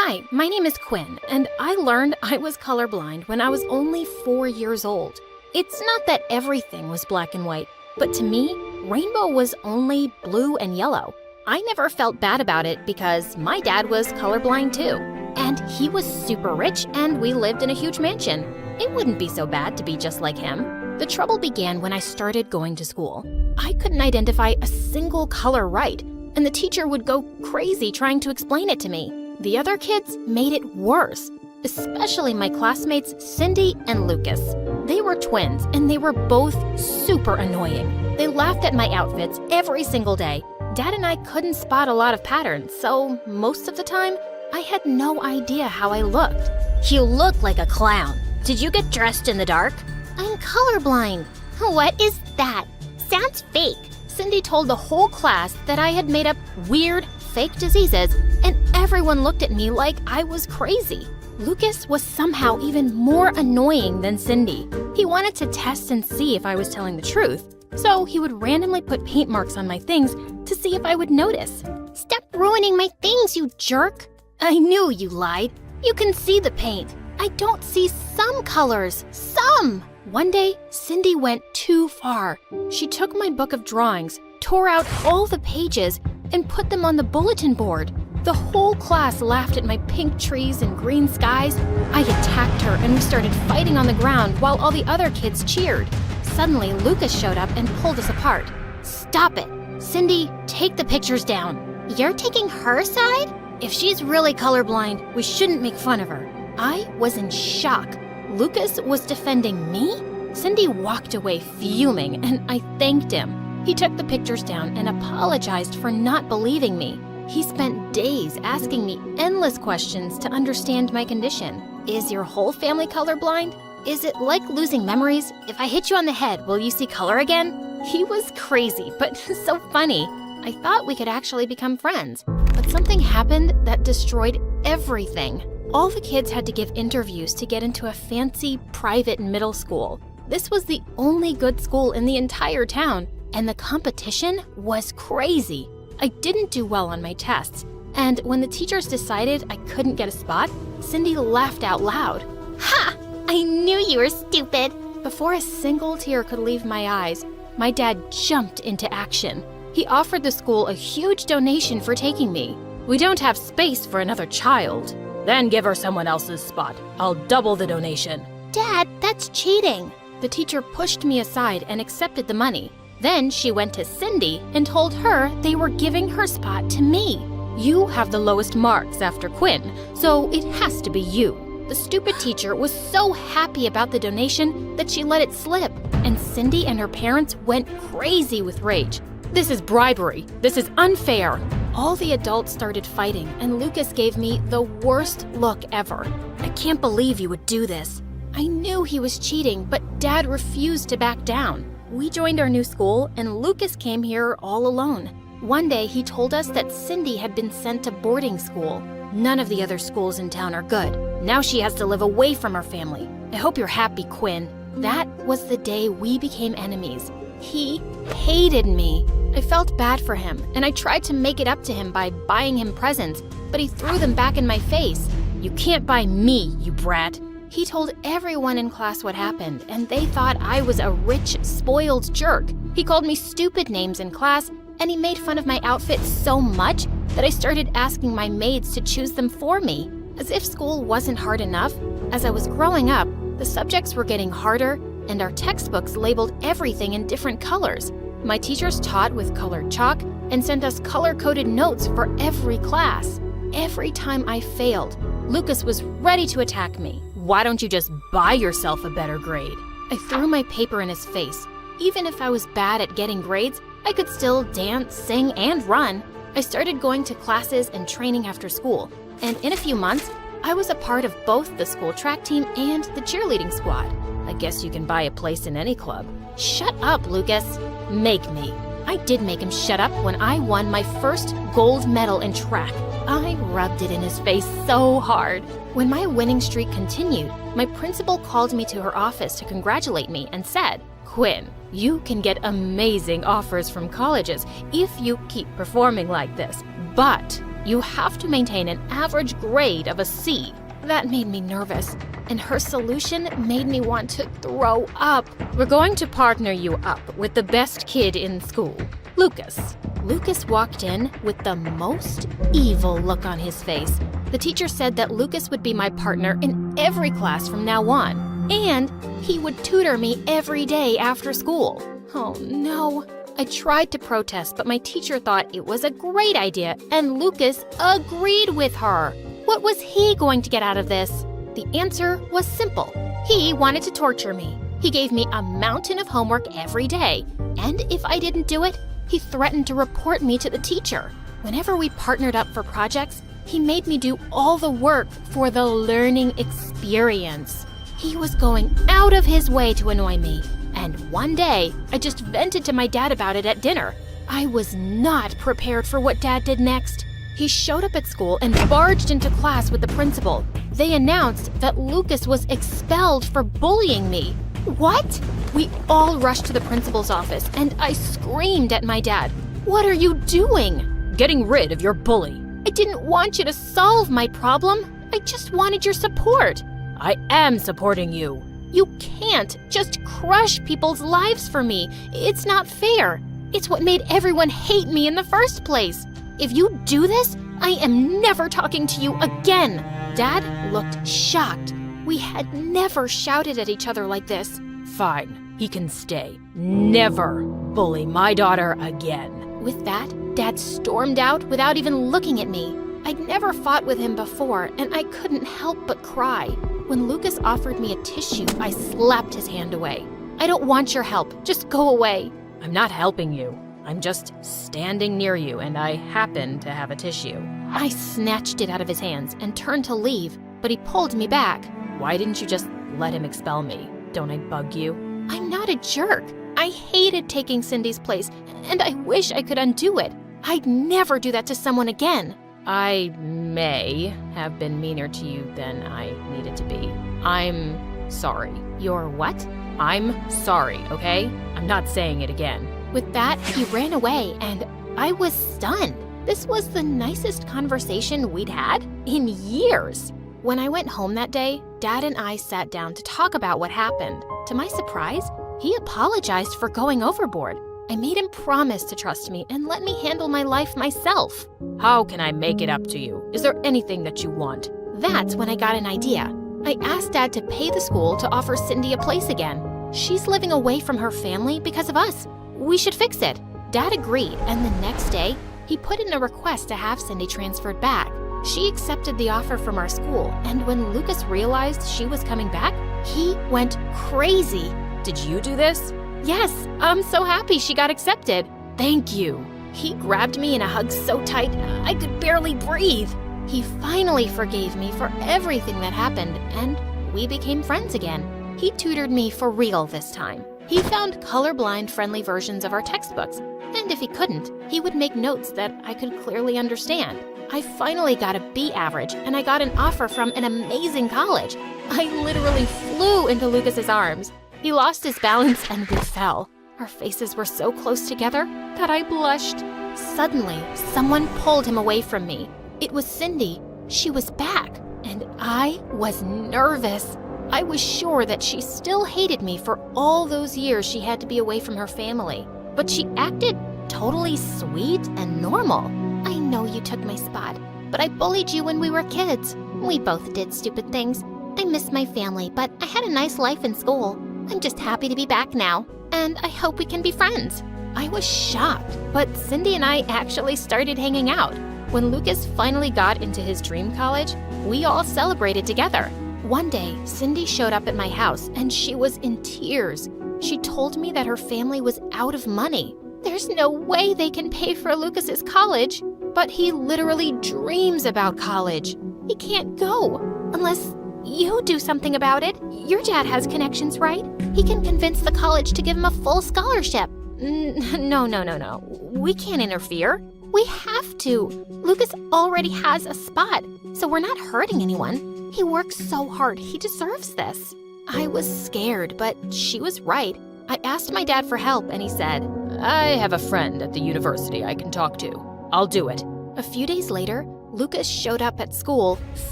Hi, my name is Quinn, and I learned I was colorblind when I was only 4 years old. It's not that everything was black and white, but to me, rainbow was only blue and yellow. I never felt bad about it because my dad was colorblind too, and he was super rich and we lived in a huge mansion. It wouldn't be so bad to be just like him. The trouble began when I started going to school. I couldn't identify a single color right, and the teacher would go crazy trying to explain it to me. The other kids made it worse, especially my classmates Cindy and Lucas. They were twins, and they were both super annoying. They laughed at my outfits every single day. Dad and I couldn't spot a lot of patterns, so most of the time, I had no idea how I looked. You look like a clown. Did you get dressed in the dark? I'm colorblind. What is that? Sounds fake. Cindy told the whole class that I had made up weird, fake diseases, and everyone looked at me like I was crazy. Lucas was somehow even more annoying than Cindy. He wanted to test and see if I was telling the truth, so he would randomly put paint marks on my things to see if I would notice. Stop ruining my things, you jerk! I knew you lied. You can see the paint. I don't see some colors. Some! One day, Cindy went too far. She took my book of drawings, tore out all the pages, and put them on the bulletin board. The whole class laughed at my pink trees and green skies. I attacked her and we started fighting on the ground while all the other kids cheered. Suddenly, Lucas showed up and pulled us apart. Stop it. Cindy, take the pictures down. You're taking her side? If she's really colorblind, we shouldn't make fun of her. I was in shock. Lucas was defending me? Cindy walked away fuming, and I thanked him. He took the pictures down and apologized for not believing me. He spent days asking me endless questions to understand my condition. Is your whole family colorblind? Is it like losing memories? If I hit you on the head, will you see color again? He was crazy, but so funny. I thought we could actually become friends, but something happened that destroyed everything. All the kids had to give interviews to get into a fancy private middle school. This was the only good school in the entire town, and the competition was crazy. I didn't do well on my tests, and when the teachers decided I couldn't get a spot, Cindy laughed out loud. Ha! I knew you were stupid! Before a single tear could leave my eyes, my dad jumped into action. He offered the school a huge donation for taking me. We don't have space for another child. Then give her someone else's spot. I'll double the donation. Dad, that's cheating. The teacher pushed me aside and accepted the money. Then she went to Cindy and told her they were giving her spot to me. You have the lowest marks after Quinn, so it has to be you. The stupid teacher was so happy about the donation that she let it slip, and Cindy and her parents went crazy with rage. This is bribery. This is unfair. All the adults started fighting, and Lucas gave me the worst look ever. I can't believe you would do this. I knew he was cheating, but Dad refused to back down. We joined our new school, and Lucas came here all alone. One day, he told us that Cindy had been sent to boarding school. None of the other schools in town are good. Now she has to live away from her family. I hope you're happy, Quinn. That was the day we became enemies. He hated me. I felt bad for him, and I tried to make it up to him by buying him presents, but he threw them back in my face. You can't buy me, you brat. He told everyone in class what happened, and they thought I was a rich, spoiled jerk. He called me stupid names in class, and he made fun of my outfit so much that I started asking my maids to choose them for me. As if school wasn't hard enough, as I was growing up, the subjects were getting harder, and our textbooks labeled everything in different colors. My teachers taught with colored chalk and sent us color-coded notes for every class. Every time I failed, Lucas was ready to attack me. Why don't you just buy yourself a better grade? I threw my paper in his face. Even if I was bad at getting grades, I could still dance, sing, and run. I started going to classes and training after school, and in a few months, I was a part of both the school track team and the cheerleading squad. I guess you can buy a place in any club. Shut up, Lucas. Make me. I did make him shut up when I won my first gold medal in track. I rubbed it in his face so hard. When my winning streak continued, my principal called me to her office to congratulate me and said, Quinn, you can get amazing offers from colleges if you keep performing like this. But You have to maintain an average grade of a C. That made me nervous, and her solution made me want to throw up. We're going to partner you up with the best kid in school, Lucas. Lucas walked in with the most evil look on his face. The teacher said that Lucas would be my partner in every class from now on, and he would tutor me every day after school. Oh no. I tried to protest, but my teacher thought it was a great idea, and Lucas agreed with her. What was he going to get out of this? The answer was simple. He wanted to torture me. He gave me a mountain of homework every day, and if I didn't do it, he threatened to report me to the teacher. Whenever we partnered up for projects, he made me do all the work for the learning experience. He was going out of his way to annoy me. And one day, I just vented to my dad about it at dinner. I was not prepared for what Dad did next. He showed up at school and barged into class with the principal. They announced that Lucas was expelled for bullying me. What? We all rushed to the principal's office, and I screamed at my dad. What are you doing? Getting rid of your bully. I didn't want you to solve my problem. I just wanted your support. I am supporting you. You can't just crush people's lives for me. It's not fair. It's what made everyone hate me in the first place. If you do this, I am never talking to you again. Dad looked shocked. We had never shouted at each other like this. Fine, he can stay. Never bully my daughter again. With that, Dad stormed out without even looking at me. I'd never fought with him before, and I couldn't help but cry. When Lucas offered me a tissue, I slapped his hand away. I don't want your help. Just go away. I'm not helping you. I'm just standing near you, and I happen to have a tissue. I snatched it out of his hands and turned to leave, but he pulled me back. Why didn't you just let him expel me? Don't I bug you? I'm not a jerk. I hated taking Cindy's place, and I wish I could undo it. I'd never do that to someone again. I may have been meaner to you than I needed to be. I'm sorry. You're what? I'm sorry, okay? I'm not saying it again. With that, he ran away, and I was stunned. This was the nicest conversation we'd had in years. When I went home that day, Dad and I sat down to talk about what happened. To my surprise, he apologized for going overboard. I made him promise to trust me and let me handle my life myself. How can I make it up to you? Is there anything that you want? That's when I got an idea. I asked Dad to pay the school to offer Cindy a place again. She's living away from her family because of us. We should fix it. Dad agreed, and the next day, he put in a request to have Cindy transferred back. She accepted the offer from our school, and when Lucas realized she was coming back, he went crazy. Did you do this? Yes, I'm so happy she got accepted. Thank you. He grabbed me in a hug so tight, I could barely breathe. He finally forgave me for everything that happened, and we became friends again. He tutored me for real this time. He found colorblind friendly versions of our textbooks, and if he couldn't, he would make notes that I could clearly understand. I finally got a B average, and I got an offer from an amazing college. I literally flew into Lucas's arms. He lost his balance and we fell. Our faces were so close together that I blushed. Suddenly, someone pulled him away from me. It was Cindy. She was back, and I was nervous. I was sure that she still hated me for all those years she had to be away from her family. But she acted totally sweet and normal. I know you took my spot, but I bullied you when we were kids. We both did stupid things. I miss my family, but I had a nice life in school. I'm just happy to be back now, and I hope we can be friends. I was shocked, but Cindy and I actually started hanging out. When Lucas finally got into his dream college, we all celebrated together. One day, Cindy showed up at my house, and she was in tears. She told me that her family was out of money. There's no way they can pay for Lucas's college, but he literally dreams about college. He can't go unless you do something about it. Your dad has connections, right? He can convince the college to give him a full scholarship. No. We can't interfere. We have to. Lucas already has a spot, so we're not hurting anyone. He works so hard. He deserves this. I was scared, but she was right. I asked my dad for help, and he said, I have a friend at the university I can talk to. I'll do it. A few days later, Lucas showed up at school,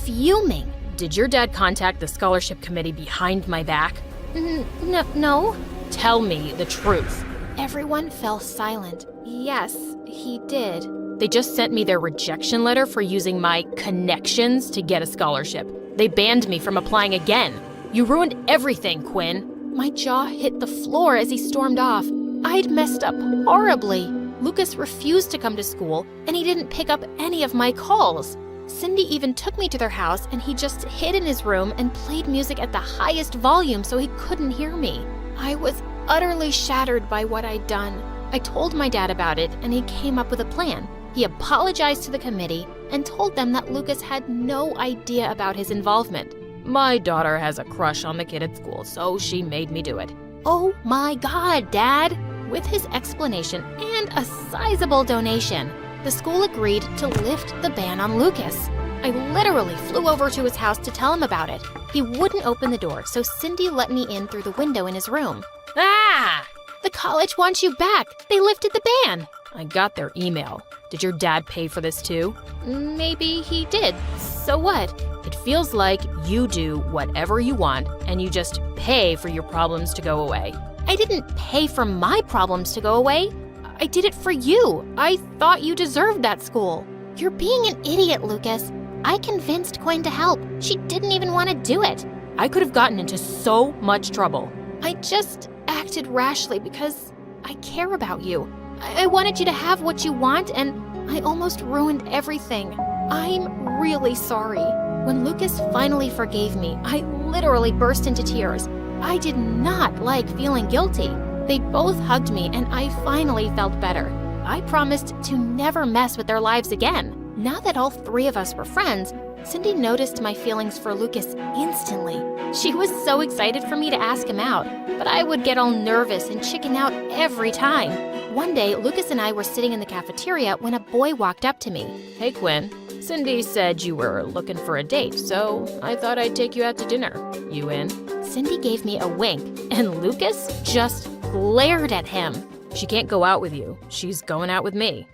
fuming. Did your dad contact the scholarship committee behind my back? No. Tell me the truth. Everyone fell silent. Yes, he did. They just sent me their rejection letter for using my connections to get a scholarship. They banned me from applying again. You ruined everything, Quinn. My jaw hit the floor as he stormed off. I'd messed up horribly. Lucas refused to come to school, and he didn't pick up any of my calls. Cindy even took me to their house, and he just hid in his room and played music at the highest volume so he couldn't hear me. I was utterly shattered by what I'd done. I told my dad about it, and he came up with a plan. He apologized to the committee and told them that Lucas had no idea about his involvement. My daughter has a crush on the kid at school, so she made me do it. Oh my God, Dad! With his explanation and a sizable donation, the school agreed to lift the ban on Lucas. I literally flew over to his house to tell him about it. He wouldn't open the door, so Cindy let me in through the window in his room. Ah! The college wants you back. They lifted the ban. I got their email. Did your dad pay for this too? Maybe he did. So what? It feels like you do whatever you want and you just pay for your problems to go away. I didn't pay for my problems to go away. I did it for you. I thought you deserved that school. You're being an idiot, Lucas. I convinced Quinn to help. She didn't even want to do it. I could have gotten into so much trouble. I just acted rashly because I care about you. I wanted you to have what you want, and I almost ruined everything. I'm really sorry. When Lucas finally forgave me, I literally burst into tears. I did not like feeling guilty. They both hugged me, and I finally felt better. I promised to never mess with their lives again. Now that all three of us were friends, Cindy noticed my feelings for Lucas instantly. She was so excited for me to ask him out, but I would get all nervous and chicken out every time. One day, Lucas and I were sitting in the cafeteria when a boy walked up to me. Hey, Quinn. Cindy said you were looking for a date, so I thought I'd take you out to dinner. You in? Cindy gave me a wink, and Lucas just glared at him. She can't go out with you. She's going out with me.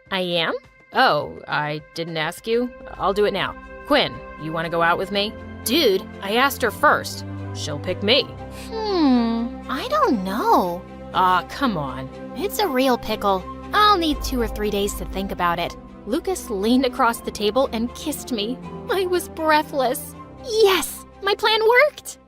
I am? Oh, I didn't ask you. I'll do it now. Quinn, you want to go out with me? Dude, I asked her first. She'll pick me. I don't know. Aw, come on. It's a real pickle. I'll need 2 or 3 days to think about it. Lucas leaned across the table and kissed me. I was breathless. Yes, my plan worked!